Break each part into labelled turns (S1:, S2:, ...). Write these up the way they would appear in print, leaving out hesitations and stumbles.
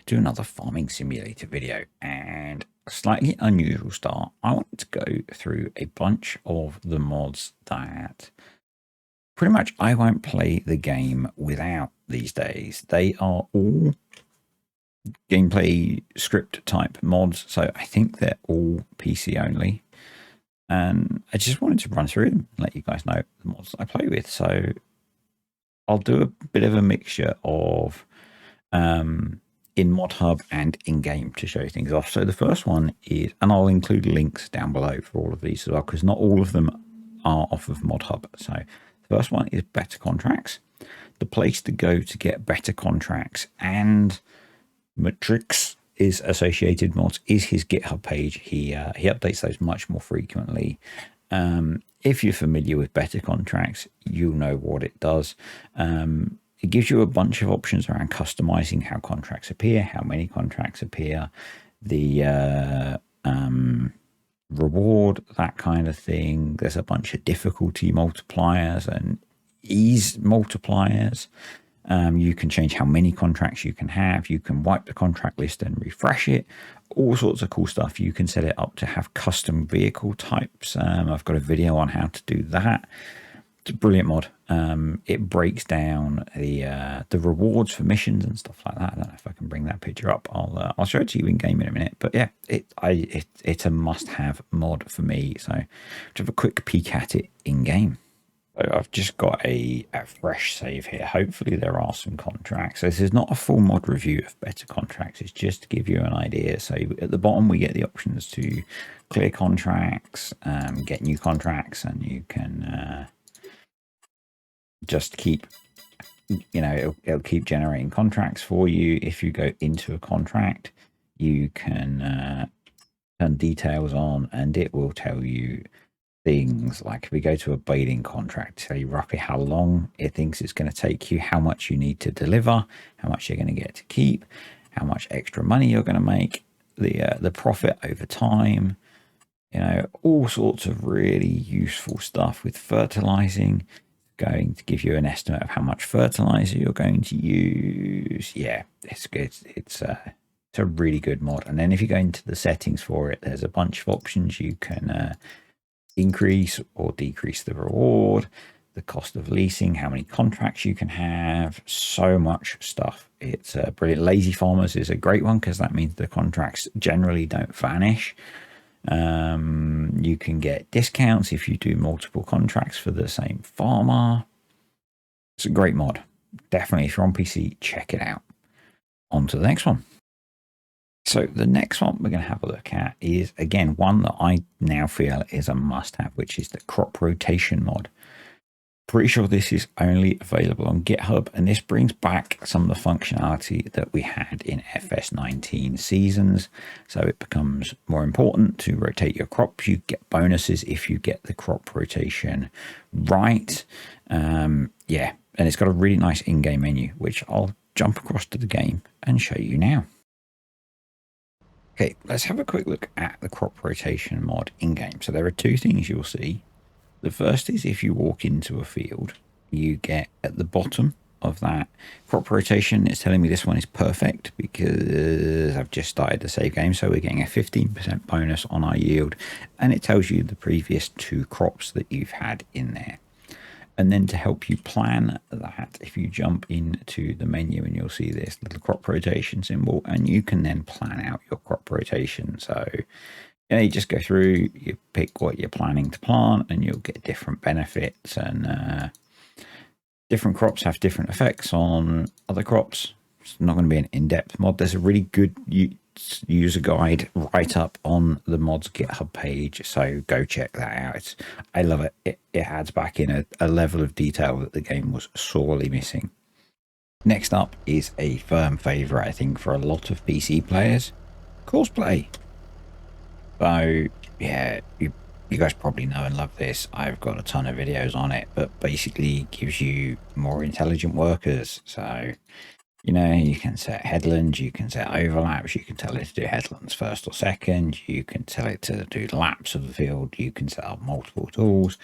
S1: do another farming simulator video, and a slightly unusual start. I wanted to go through a bunch of the mods that pretty much I won't play the game without these days. They are all gameplay script type mods, so I think they're all PC only. And I just wanted to run through them and let you guys know the mods I play with. So I'll do a bit of a mixture of in Mod Hub and in game to show things off. So the first one is, and I'll include links down below for all of these as well, because not all of them are off of Mod Hub. So the first one is better contracts. The place to go to get better contracts and metrics is associated mods is his GitHub page. He updates those much more frequently. If you're familiar with better contracts, you'll know what it does. It gives you a bunch of options around customizing how contracts appear, how many contracts appear, the reward, that kind of thing. There's a bunch of difficulty multipliers and ease multipliers. You can change how many contracts you can have. You can wipe the contract list and refresh it. All sorts of cool stuff. You can set it up to have custom vehicle types. I've got a video on how to do that. It's a brilliant mod. It breaks down the rewards for missions and stuff like that. I don't know if I can bring that picture up. I'll show it to you in game in a minute. But yeah, it's a must-have mod for me. So to have a quick peek at it in game. So I've just got a fresh save here. Hopefully there are some contracts. So this is not a full mod review of better contracts. It's just to give you an idea. So at the bottom, we get the options to clear contracts, get new contracts, and you can just keep, it'll keep generating contracts for you. If you go into a contract, you can turn details on and it will tell you things like, if we go to a baiting contract, tell you roughly how long it thinks it's going to take you, how much you need to deliver, how much you're going to get to keep, how much extra money you're going to make, the profit over time, all sorts of really useful stuff. With fertilizing, going to give you an estimate of how much fertilizer you're going to use. Yeah, it's good. It's a really good mod. And then if you go into the settings for it, there's a bunch of options. You can increase or decrease the reward, the cost of leasing, how many contracts you can have, so much stuff. It's brilliant. Lazy farmers is a great one because that means the contracts generally don't vanish. You can get discounts if you do multiple contracts for the same farmer. It's a great mod. Definitely, if you're on PC, check it out. On to the next one. So the next one we're going to have a look at is, again, one that I now feel is a must-have, which is the crop rotation mod. Pretty sure this is only available on GitHub, and this brings back some of the functionality that we had in FS19 seasons. So it becomes more important to rotate your crops. You get bonuses if you get the crop rotation right. Yeah, and it's got a really nice in-game menu, which I'll jump across to the game and show you now. Okay, let's have a quick look at the crop rotation mod in-game. So there are two things you'll see. The first is if you walk into a field, you get at the bottom of that crop rotation, it's telling me this one is perfect because I've just started the save game. So we're getting a 15% bonus on our yield, and it tells you the previous two crops that you've had in there. And then to help you plan that, if you jump into the menu and you'll see this little crop rotation symbol, and you can then plan out your crop rotation. So, you just go through, you pick what you're planning to plant, and you'll get different benefits. And different crops have different effects on other crops. It's not going to be an in-depth mod. There's a really good user guide right up on the mod's GitHub page, so go check that out. I love it. It adds back in a level of detail that the game was sorely missing. Next up is a firm favorite, I think, for a lot of PC players, Courseplay. So yeah, you guys probably know and love this. I've got a ton of videos on it, but basically gives you more intelligent workers. So you can set headlands, you can set overlaps, you can tell it to do headlands first or second, you can tell it to do laps of the field, you can set up multiple tools,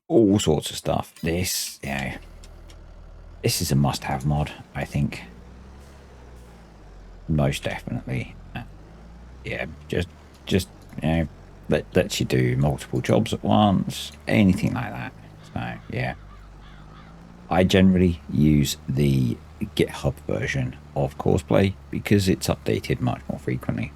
S1: all sorts of stuff. This is a must-have mod, I think. most definitely. Yeah, just you know, lets you do multiple jobs at once, anything like that. So yeah, I generally use the GitHub version of Courseplay because it's updated much more frequently.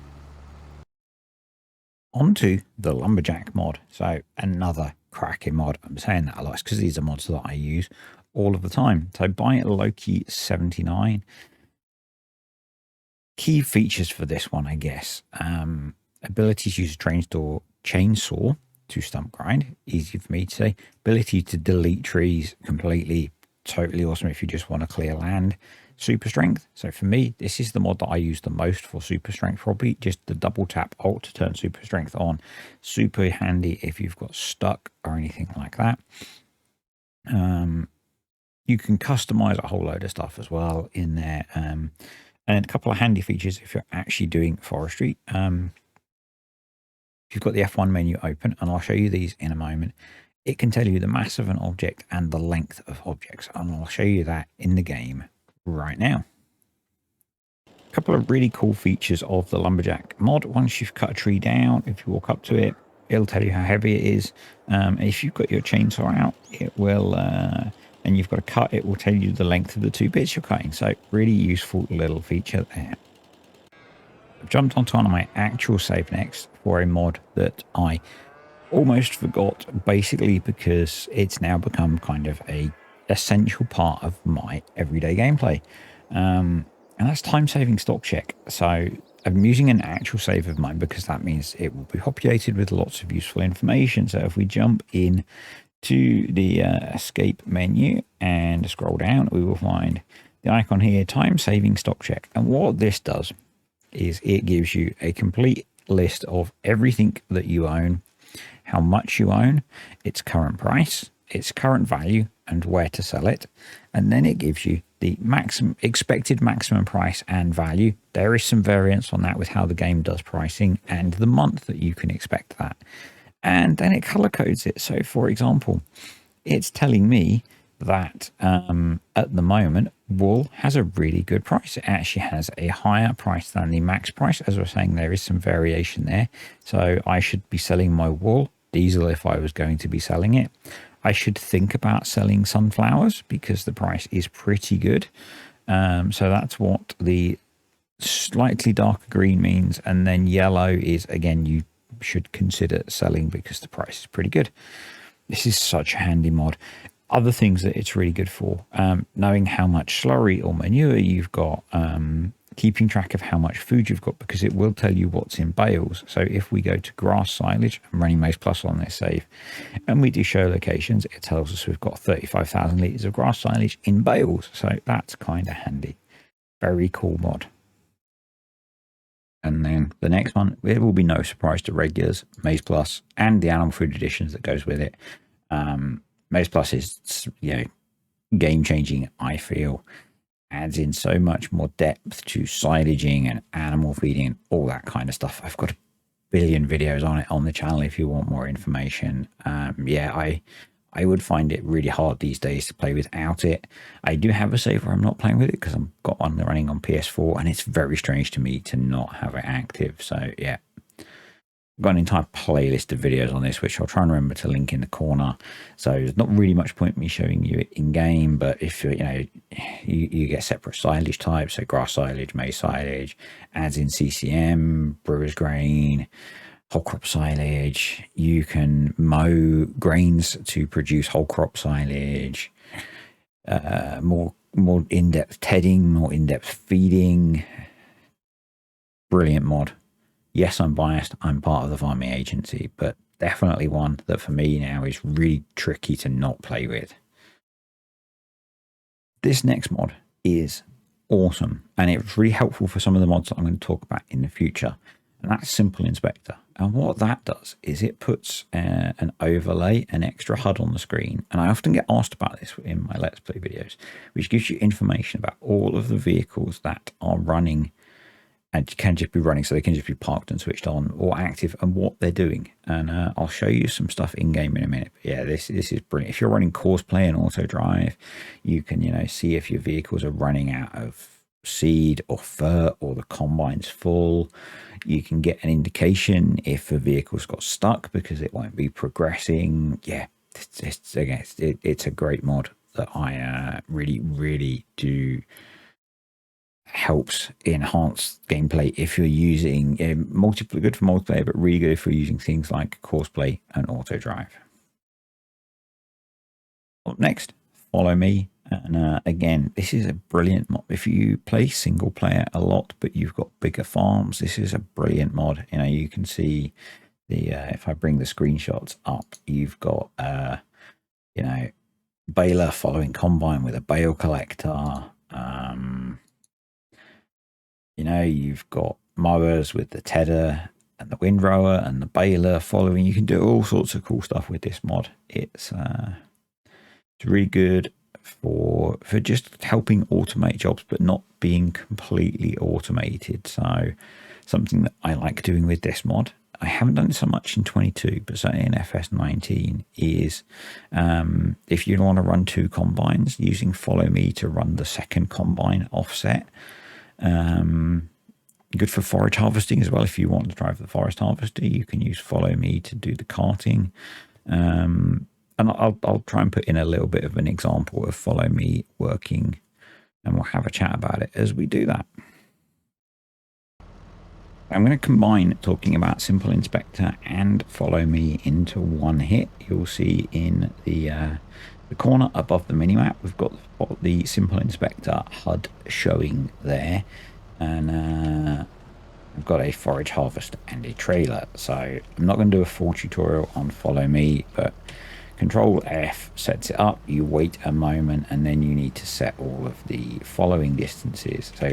S1: Onto the Lumberjack mod. So another cracking mod. I'm saying that a lot because these are mods that I use all of the time. So by Loki 79. Key features for this one, I guess. Ability to use a chainsaw to stump grind. Easy for me to say. Ability to delete trees completely. Totally awesome if you just want to clear land. Super strength. So for me, this is the mod that I use the most for super strength. Probably just the double tap alt to turn super strength on. Super handy if you've got stuck or anything like that. You can customize a whole load of stuff as well in there. And a couple of handy features if you're actually doing forestry. If you've got the F1 menu open, and I'll show you these in a moment, it can tell you the mass of an object and the length of objects. And I'll show you that in the game right now. A couple of really cool features of the Lumberjack mod. Once you've cut a tree down, if you walk up to it, it'll tell you how heavy it is. If you've got your chainsaw out, it will, and you've got a cut, it will tell you the length of the 2 bits you're cutting. So really useful little feature there. I've jumped onto one of my actual save next for a mod that I almost forgot, basically because it's now become kind of a essential part of my everyday gameplay. And that's time-saving stock check. So I'm using an actual save of mine because that means it will be populated with lots of useful information. So if we jump in to the escape menu and scroll down, we will find the icon here, time-saving stock check. And what this does is it gives you a complete list of everything that you own, how much you own, its current price, its current value, and where to sell it. And then it gives you the expected maximum price and value. There is some variance on that with how the game does pricing and the month that you can expect that. And then it color codes it. So for example, it's telling me that at the moment, wool has a really good price. It actually has a higher price than the max price. As I was saying, there is some variation there. So I should be selling my wool diesel if I was going to be selling it. I should think about selling sunflowers because the price is pretty good. So that's what the slightly darker green means. And then yellow is, again, you should consider selling because the price is pretty good. This is such a handy mod. Other things that it's really good for, knowing how much slurry or manure you've got, keeping track of how much food you've got, because it will tell you what's in bales. So if we go to grass silage, I'm running Maize Plus on this save, and we do show locations, it tells us we've got 35,000 litres of grass silage in bales. So that's kind of handy. Very cool mod. And then the next one, it will be no surprise to regulars, Maize Plus, and the animal food additions that goes with it. Maize Plus is, game changing, I feel. Adds in so much more depth to silaging and animal feeding and all that kind of stuff. I've got a billion videos on it on the channel if you want more information. I would find it really hard these days to play without it. I do have a save where I'm not playing with it because I've got one running on PS4, and it's very strange to me to not have it active. So yeah, I've got an entire playlist of videos on this, which I'll try and remember to link in the corner. So there's not really much point me showing you it in game, but if you get separate silage types, so grass silage, maize silage, adds in CCM, brewer's grain, whole crop silage. You can mow grains to produce whole crop silage. More in-depth tedding, more in-depth feeding. Brilliant mod. Yes, I'm biased. I'm part of the farming agency, but definitely one that for me now is really tricky to not play with. This next mod is awesome, and it's really helpful for some of the mods that I'm going to talk about in the future. And that's Simple Inspector. And what that does is it puts an overlay, an extra HUD on the screen. And I often get asked about this in my Let's Play videos, which gives you information about all of the vehicles that are running and can just be running. So they can just be parked and switched on or active and what they're doing. And I'll show you some stuff in game in a minute. But yeah, this is brilliant. If you're running Courseplay and Auto Drive, you can, see if your vehicles are running out of seed or fur or the combine's full. You can get an indication if a vehicle's got stuck because it won't be progressing. Yeah, it's a great mod that I really do helps enhance gameplay if you're using multiplayer. Good for multiplayer, but really good if you're using things like Courseplay and Auto Drive. Up next, Follow Me. And again, this is a brilliant mod. If you play single player a lot, but you've got bigger farms, this is a brilliant mod. You know, you can see the if I bring the screenshots up, you've got you know, baler following combine with a bale collector. You know, you've got mowers with the tedder and the windrower and the baler following. You can do all sorts of cool stuff with this mod. It's really good for just helping automate jobs, but not being completely automated. So something that I like doing with this mod, I haven't done it so much in 22, but certainly in FS19, is if you want to run 2 combines, using Follow Me to run the second combine offset. Good for forage harvesting as well. If you want to drive the forest harvester, you can use Follow Me to do the carting. And I'll try and put in a little bit of an example of Follow Me working, and we'll have a chat about it as we do that. I'm going to combine talking about Simple Inspector and Follow Me into one hit. You'll see in the corner above the minimap, we've got the Simple Inspector HUD showing there, and I've got a forage harvester and a trailer. So I'm not going to do a full tutorial on Follow Me, but Control F sets it up. You wait a moment, and then you need to set all of the following distances. So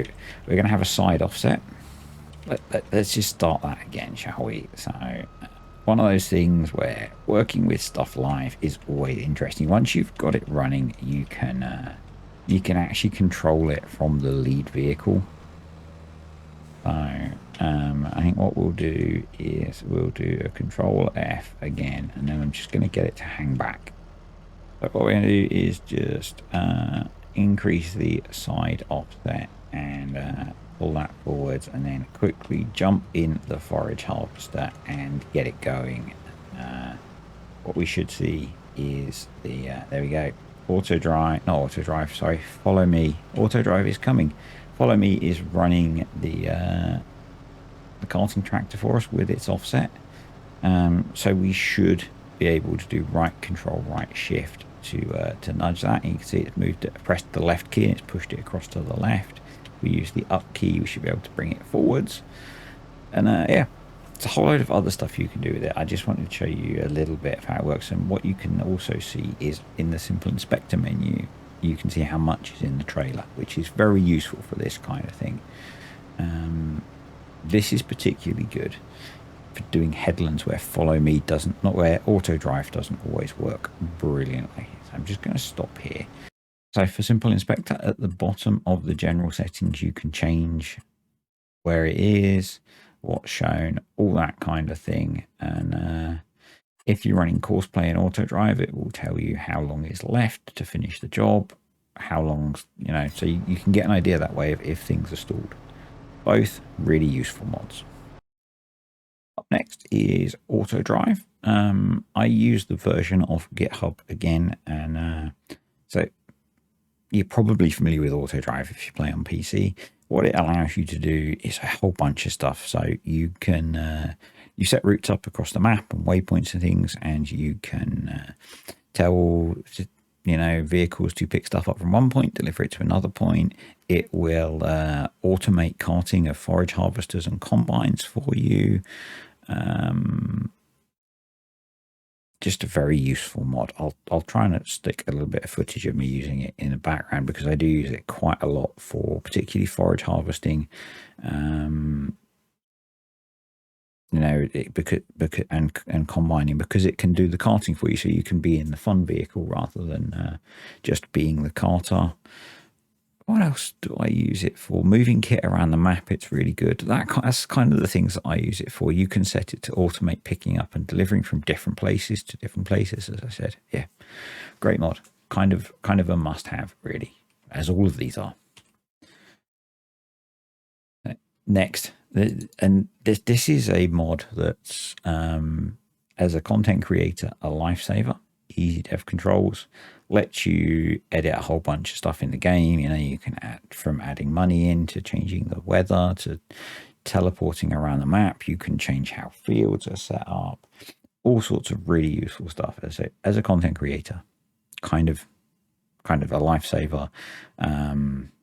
S1: we're going to have a side offset. Let's just start that again, shall we? So one of those things where working with stuff live is always interesting. Once you've got it running, you can actually control it from the lead vehicle. So I think what we'll do is we'll do a Control F again, and then I'm just going to get it to hang back. So what we're going to do is just increase the side offset and pull that forwards, and then quickly jump in the forage harvester and get it going. What we should see is the there we go, Follow Me. Auto drive is coming. Follow Me is running the carting tractor for us with its offset. So we should be able to do right control, right shift to nudge that. And you can see it's moved it, pressed the left key, and it's pushed it across to the left. We use the up key, we should be able to bring it forwards. And yeah, it's a whole load of other stuff you can do with it. I just wanted to show you a little bit of how it works. And what you can also see is in the Simple Inspector menu, you can see how much is in the trailer, which is very useful for this kind of thing. This is particularly good for doing headlands where Follow Me doesn't, not where Auto Drive doesn't always work brilliantly. So I'm just going to stop here. So for Simple Inspector, at the bottom of the general settings, you can change where it is, what's shown, all that kind of thing. And if you're running Courseplay and Auto Drive, it will tell you how long is left to finish the job, how long, you know, so you can get an idea that way of if things are stalled. Both really useful mods. Up next is Auto Drive. I use the version of GitHub again, and so you're probably familiar with Auto Drive if you play on PC. What it allows you to do is a whole bunch of stuff. So you can you set routes up across the map and waypoints and things, and you can tell, you know, vehicles to pick stuff up from one point, deliver it to another point. It will automate carting of forage harvesters and combines for you. Just a very useful mod. I'll try and stick a little bit of footage of me using it in the background, because I do use it quite a lot for particularly forage harvesting. You know, and combining, because it can do the carting for you, so you can be in the fun vehicle rather than just being the carter. What else do I use it for? Moving kit around the map, it's really good. That's kind of the things that I use it for. You can set it to automate picking up and delivering from different places to different places, as I said. Yeah, great mod. Kind of a must-have, really, as all of these are. Next, and this is a mod that's as a content creator a lifesaver. Easy to have controls, lets you edit a whole bunch of stuff in the game. You know, you can add from adding money in to changing the weather to teleporting around the map. You can change how fields are set up, all sorts of really useful stuff as a content creator. Kind of a lifesaver.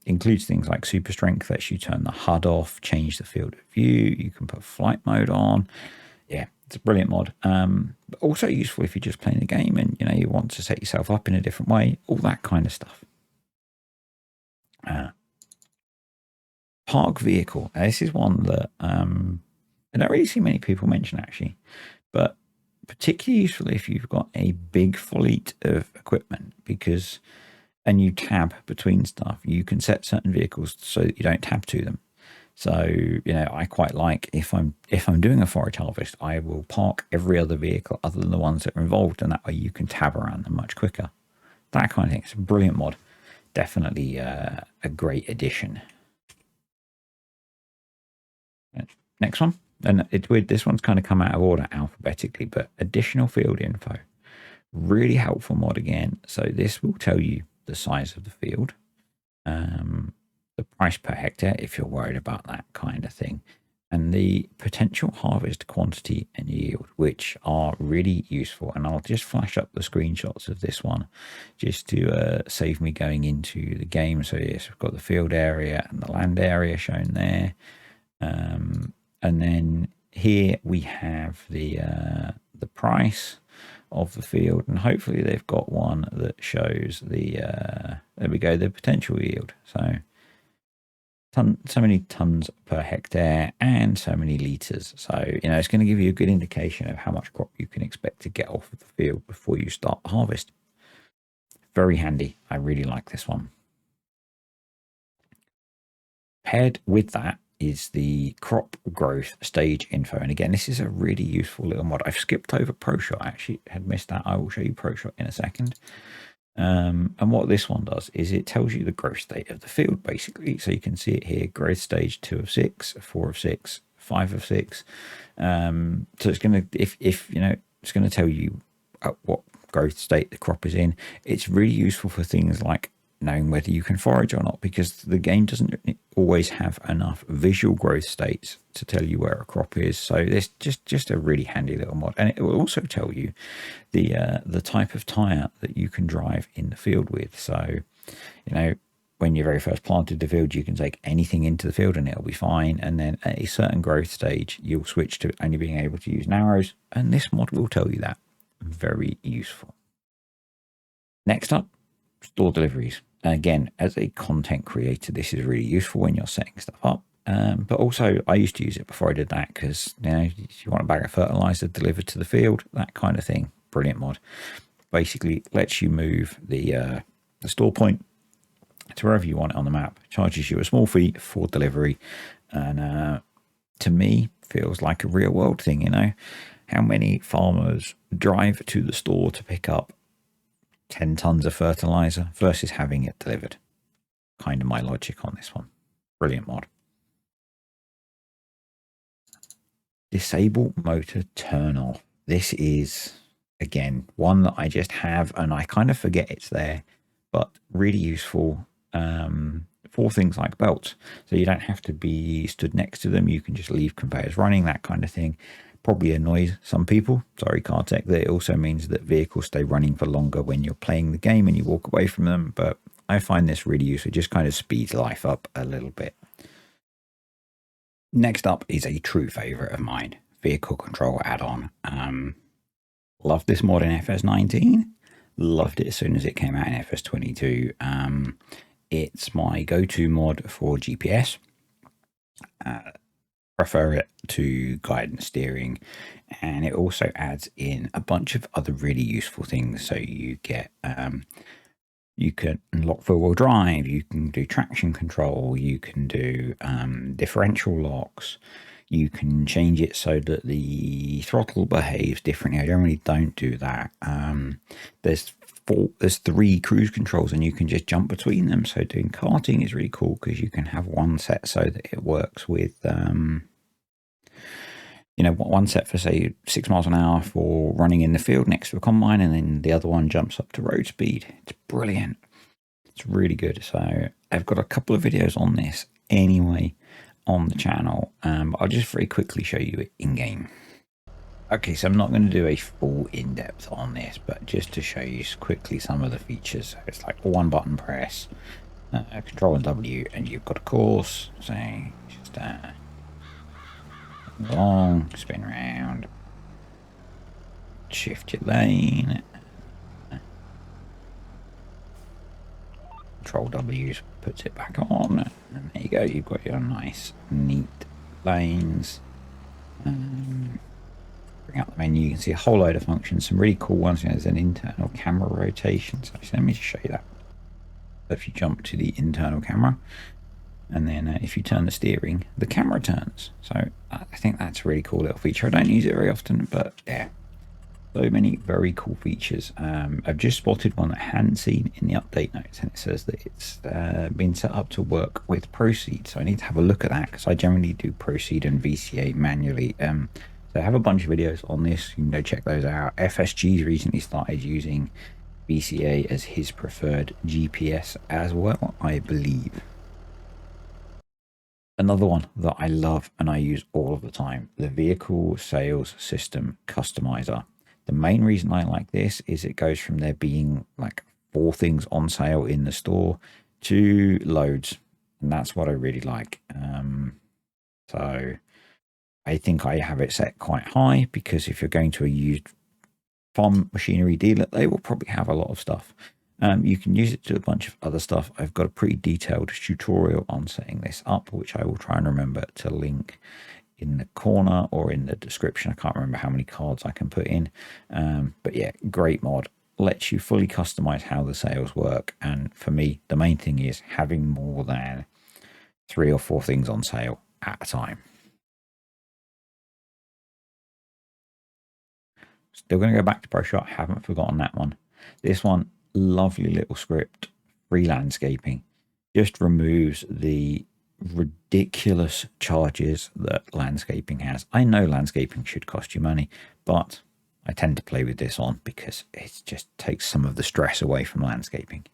S1: Includes things like super strength, lets you turn the HUD off, change the field of view. You can put flight mode on. Yeah, it's a brilliant mod. But also useful if you're just playing the game and you know you want to set yourself up in a different way. All that kind of stuff. Park vehicle. Now, this is one that I don't really see many people mention actually, but particularly useful if you've got a big fleet of equipment because. And you tab between stuff, you can set certain vehicles so that you don't tab to them. So, you know, I quite like if I'm doing a forage harvest, I will park every other vehicle other than the ones that are involved, and that way you can tab around them much quicker. That kind of thing. It's a brilliant mod. Definitely a great addition. Next one. And it's weird, this one's kind of come out of order alphabetically, but additional field info. Really helpful mod again. So this will tell you the size of the field, the price per hectare if you're worried about that kind of thing, and the potential harvest quantity and yield, which are really useful. And I'll just flash up the screenshots of this one just to save me going into the game. So yes, we've got the field area and the land area shown there, and then here we have the price of the field, and hopefully they've got one that shows the there we go, the potential yield. So so many tons per hectare and so many liters. So you know it's going to give you a good indication of how much crop you can expect to get off of the field before you start the harvest. Very handy. I really like this one. Paired with that is the crop growth stage info, and again this is a really useful little mod. I've skipped over ProShot, I actually had missed that. I will show you ProShot in a second. And what this one does is it tells you the growth state of the field basically. So you can see it here: growth stage 2 of 6, 4 of 6, 5 of 6. So it's going to, if you know, it's going to tell you what growth state the crop is in. It's really useful for things like knowing whether you can forage or not, because the game doesn't always have enough visual growth states to tell you where a crop is. So it's just a really handy little mod, and it will also tell you the type of tire that you can drive in the field with. So you know, when you very first planted the field, you can take anything into the field and it'll be fine, and then at a certain growth stage you'll switch to only being able to use narrows, and this mod will tell you that. Very useful. Next up, store deliveries. Again, as a content creator, this is really useful when you're setting stuff up. But also, I used to use it before I did that because, you know, if you want a bag of fertilizer delivered to the field, that kind of thing. Brilliant mod. Basically, lets you move the store point to wherever you want it on the map. Charges you a small fee for delivery, and to me, feels like a real world thing. You know, how many farmers drive to the store to pick up 10 tons of fertilizer versus having it delivered? Kind of my logic on this one. Brilliant mod. Disable motor turn off. This is, again, one that I just have and I kind of forget it's there, but really useful for things like belts. So you don't have to be stood next to them. You can just leave conveyors running, that kind of thing. Probably annoys some people, sorry car tech, that it also means that vehicles stay running for longer when you're playing the game and you walk away from them. But I find this really useful. It just kind of speeds life up a little bit. Next up is a true favorite of mine, vehicle control add-on. Loved this mod in FS19. Loved it as soon as it came out in FS22. It's my go-to mod for GPS. Prefer it to guidance steering, and it also adds in a bunch of other really useful things. So you get you can lock four-wheel drive, you can do traction control, you can do differential locks, you can change it so that the throttle behaves differently. I generally don't do that. There's there's 3 cruise controls and you can just jump between them. So doing karting is really cool because you can have one set so that it works with one set for say 6 miles an hour for running in the field next to a combine, and then the other one jumps up to road speed. It's brilliant. It's really good. So I've got a couple of videos on this anyway on the channel. I'll just very quickly show you it in game. Okay, so I'm not going to do a full in-depth on this, but just to show you quickly some of the features. So it's like one button press, Control and W, and you've got a course. So just long, spin round, shift your lane, Control W puts it back on, and there you go. You've got your nice, neat lanes. Bring up the menu, you can see a whole load of functions, some really cool ones. There's an internal camera rotation. So let me just show you that. If you jump to the internal camera, and then if you turn the steering, the camera turns. So I think that's a really cool little feature. I don't use it very often, but yeah, so many very cool features. I've just spotted one that I hadn't seen in the update notes, and it says that it's been set up to work with Proceed. So I need to have a look at that because I generally do Proceed and VCA manually. So I have a bunch of videos on this. You can go check those out. FSG's recently started using VCA as his preferred GPS as well, I believe. Another one that I love and I use all of the time, the Vehicle Sales System Customizer. The main reason I like this is it goes from there being like 4 things on sale in the store to loads, and that's what I really like. So I think I have it set quite high because if you're going to a used farm machinery dealer, they will probably have a lot of stuff. You can use it to do a bunch of other stuff. I've got a pretty detailed tutorial on setting this up, which I will try and remember to link in the corner or in the description. I can't remember how many cards I can put in. But yeah, great mod. Lets you fully customize how the sales work. And for me, the main thing is having more than 3 or 4 things on sale at a time. Still going to go back to ProShot. Haven't forgotten that one. This one, lovely little script, free landscaping. Just removes the ridiculous charges that landscaping has. I know landscaping should cost you money, but I tend to play with this on because it just takes some of the stress away from landscaping.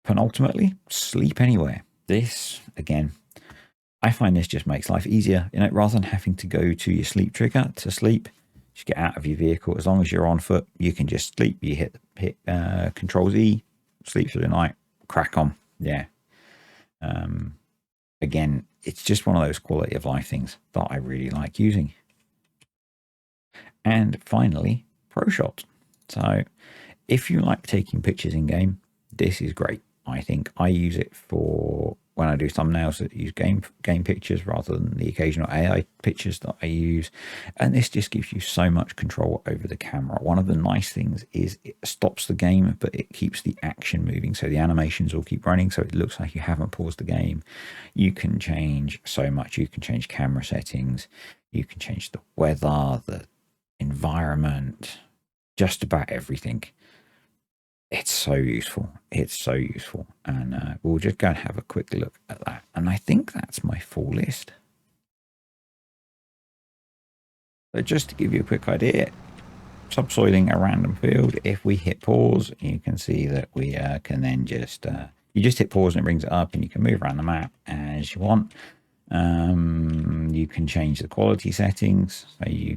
S1: Penultimately, sleep anywhere. This, again, I find this just makes life easier. Rather than having to go to your sleep trigger to sleep, just get out of your vehicle. As long as you're on foot, you can just sleep. You hit Control Z, sleep through the night, crack on. Yeah. Again, it's just one of those quality of life things that I really like using. And finally, ProShot. So if you like taking pictures in game, this is great. I think I use it for when I do thumbnails that use game pictures rather than the occasional AI pictures that I use. And this just gives you so much control over the camera. One of the nice things is it stops the game, but it keeps the action moving. So the animations will keep running. So it looks like you haven't paused the game. You can change so much. You can change camera settings. You can change the weather, the environment, just about everything. It's so useful. It's so useful. And we'll just go and have a quick look at that. And I think that's my full list. So just to give you a quick idea, subsoiling a random field, if we hit pause, you can see that we can then just, you just hit pause and it brings it up and you can move around the map as you want. You can change the quality settings. So you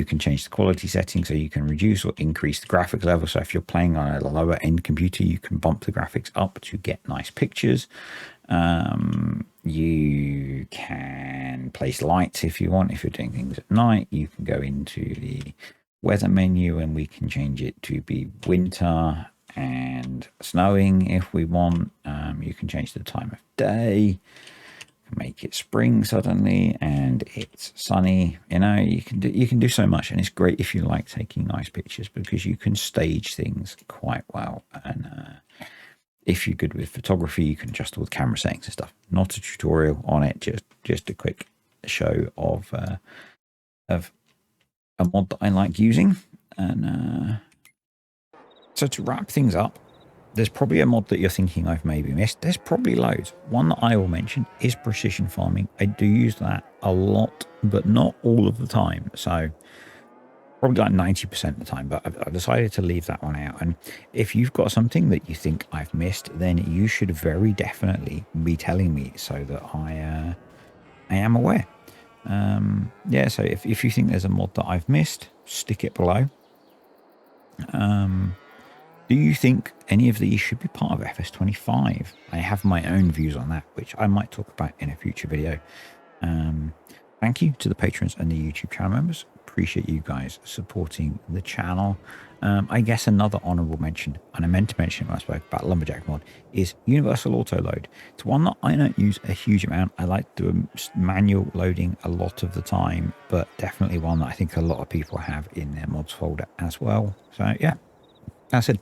S1: can change the quality settings, so you can reduce or increase the graphics level. So if you're playing on a lower end computer, you can bump the graphics up to get nice pictures. You can place lights if you want. If you're doing things at night, you can go into the weather menu and we can change it to be winter and snowing if we want. You can change the time of day, make it spring suddenly and it's sunny. You can do so much, and it's great if you like taking nice pictures because you can stage things quite well. And if you're good with photography, you can adjust all the camera settings and stuff. Not a tutorial on it, just a quick show of a mod that I like using. And so to wrap things up, there's probably a mod that you're thinking I've maybe missed. There's probably loads. One that I will mention is precision farming. I do use that a lot, but not all of the time. So probably like 90% of the time, but I've decided to leave that one out. And if you've got something that you think I've missed, then you should very definitely be telling me so that I am aware. Yeah, so if you think there's a mod that I've missed, stick it below. Do you think any of these should be part of FS25? I have my own views on that, which I might talk about in a future video. Thank you to the patrons and the YouTube channel members. Appreciate you guys supporting the channel. I guess another honorable mention, and I meant to mention it when I spoke about Lumberjack mod, is Universal Auto Load. It's one that I don't use a huge amount. I like doing manual loading a lot of the time, but definitely one that I think a lot of people have in their mods folder as well. So yeah, that's it.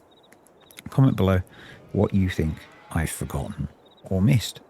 S1: Comment below what you think I've forgotten or missed.